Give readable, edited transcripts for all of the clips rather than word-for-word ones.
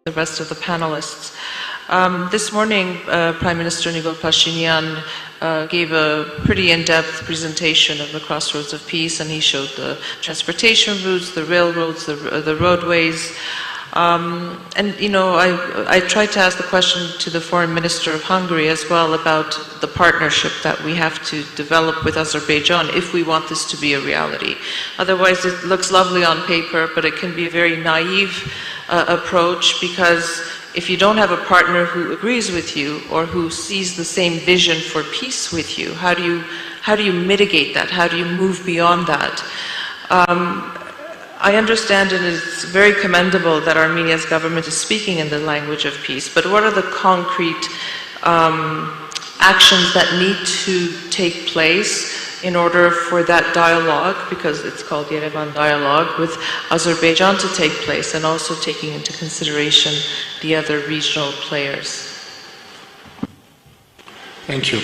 the rest of the panelists. This morning, Prime Minister Nikol Pashinyan gave a pretty in-depth presentation of the crossroads of peace, and he showed the transportation routes, the railroads, the roadways. And, you know, I tried to ask the question to the Foreign Minister of Hungary as well about the partnership that we have to develop with Azerbaijan if we want this to be a reality. Otherwise, it looks lovely on paper, but it can be a very naive approach, because if you don't have a partner who agrees with you or who sees the same vision for peace with you, how do you mitigate that? How do you move beyond that? I understand, and it's very commendable that Armenia's government is speaking in the language of peace, but what are the concrete actions that need to take place in order for that dialogue, because it's called Yerevan Dialogue, with Azerbaijan to take place, and also taking into consideration the other regional players? Thank you.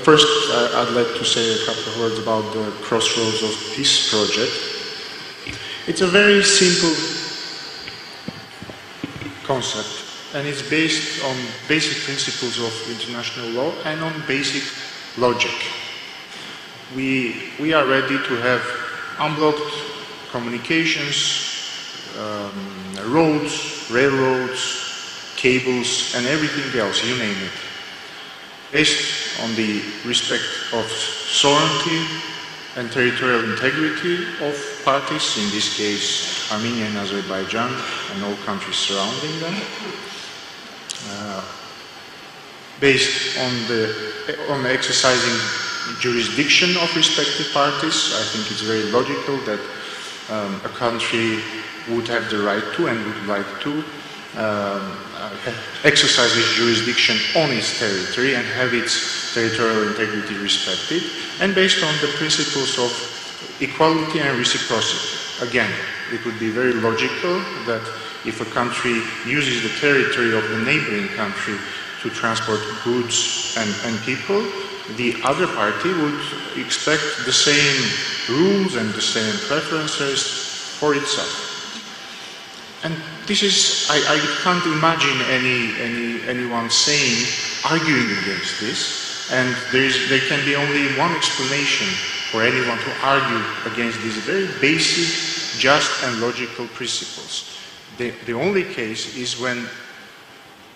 First, I'd like to say a couple of words about the Crossroads of Peace project. It's a very simple concept, and it's based on basic principles of international law and on basic logic. We are ready to have unblocked communications, roads, railroads, cables, and everything else, you name it, based on the respect of sovereignty and territorial integrity of parties, in this case Armenia and Azerbaijan and all countries surrounding them, based on exercising jurisdiction of respective parties. I think it's very logical that a country would have the right to and would like to exercise its jurisdiction on its territory and have its territorial integrity respected, and based on the principles of equality and reciprocity. Again, it would be very logical that if a country uses the territory of the neighboring country to transport goods and people, the other party would expect the same rules and the same preferences for itself. And this is, I can't imagine anyone arguing against this, and there can be only one explanation for anyone to argue against these very basic, just and logical principles. The only case is when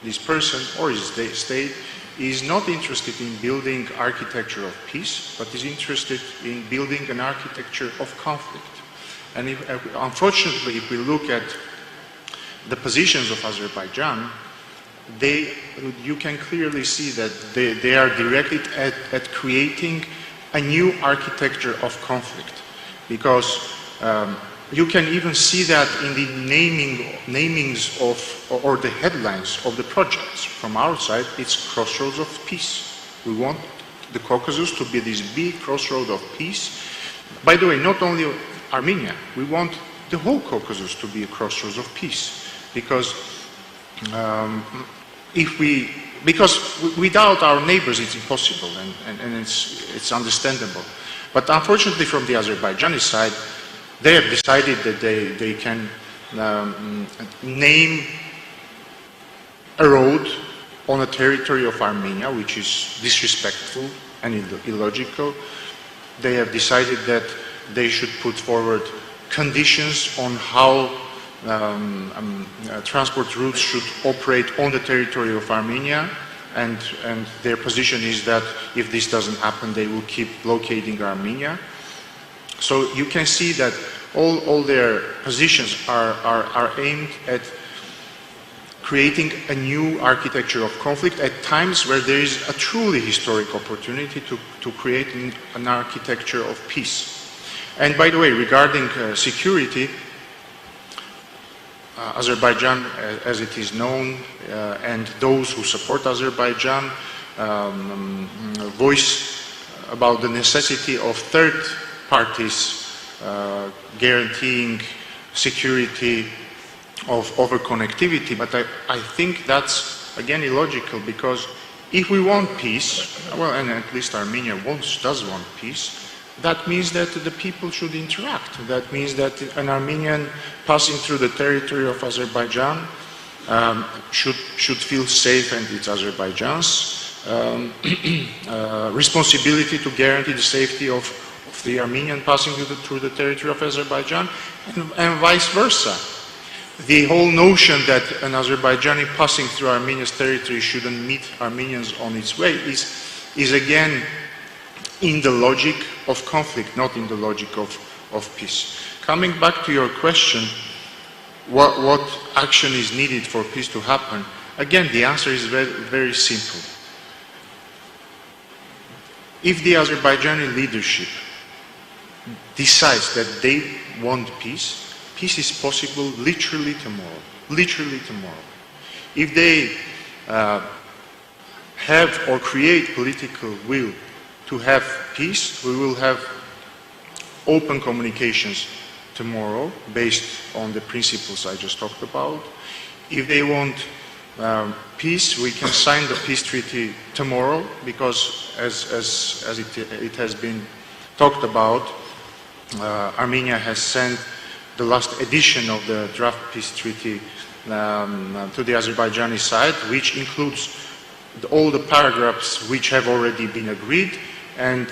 this person or his state is not interested in building architecture of peace, but is interested in building an architecture of conflict. And unfortunately, if we look at the positions of Azerbaijan, you can clearly see that they are directed at creating a new architecture of conflict, because you can even see that in the namings or the headlines of the projects. From our side, it's Crossroads of Peace. We want the Caucasus to be this big crossroad of peace. By the way, not only Armenia, we want the whole Caucasus to be a crossroads of peace, because without our neighbors it's impossible, and it's understandable. But unfortunately, from the Azerbaijani side, they have decided that they can name a road on a territory of Armenia, which is disrespectful and illogical. They have decided that they should put forward conditions on how transport routes should operate on the territory of Armenia, and their position is that if this doesn't happen, they will keep blockading Armenia. So you can see that all their positions are aimed at creating a new architecture of conflict at times where there is a truly historic opportunity to create an architecture of peace. And by the way, regarding security, Azerbaijan, as it is known, and those who support Azerbaijan voice about the necessity of third parties guaranteeing security of over-connectivity, but I think that's again illogical, because if we want peace, well, and at least Armenia does want peace, that means that the people should interact. That means that an Armenian passing through the territory of Azerbaijan should feel safe, and it's Azerbaijan's responsibility to guarantee the safety of the Armenian passing through the territory of Azerbaijan, and vice versa. The whole notion that an Azerbaijani passing through Armenia's territory shouldn't meet Armenians on its way is again in the logic of conflict, not in the logic of peace. Coming back to your question, what action is needed for peace to happen? Again, the answer is very, very simple. If the Azerbaijani leadership decides that they want peace, peace is possible literally tomorrow. Literally tomorrow. If they have or create political will to have peace, we will have open communications tomorrow based on the principles I just talked about. If they want peace, we can sign the peace treaty tomorrow, because as it has been talked about, Armenia has sent the last edition of the draft peace treaty to the Azerbaijani side, which includes all the paragraphs which have already been agreed, and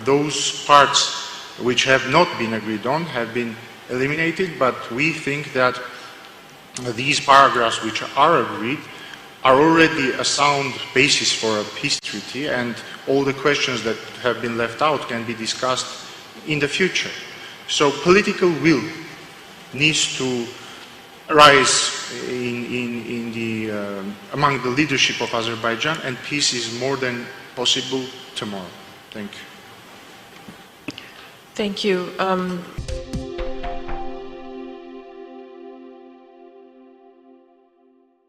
those parts which have not been agreed on have been eliminated, but we think that these paragraphs which are agreed are already a sound basis for a peace treaty, and all the questions that have been left out can be discussed in the future. So political will needs to rise among the leadership of Azerbaijan, and peace is more than possible tomorrow. Thank you. Thank you.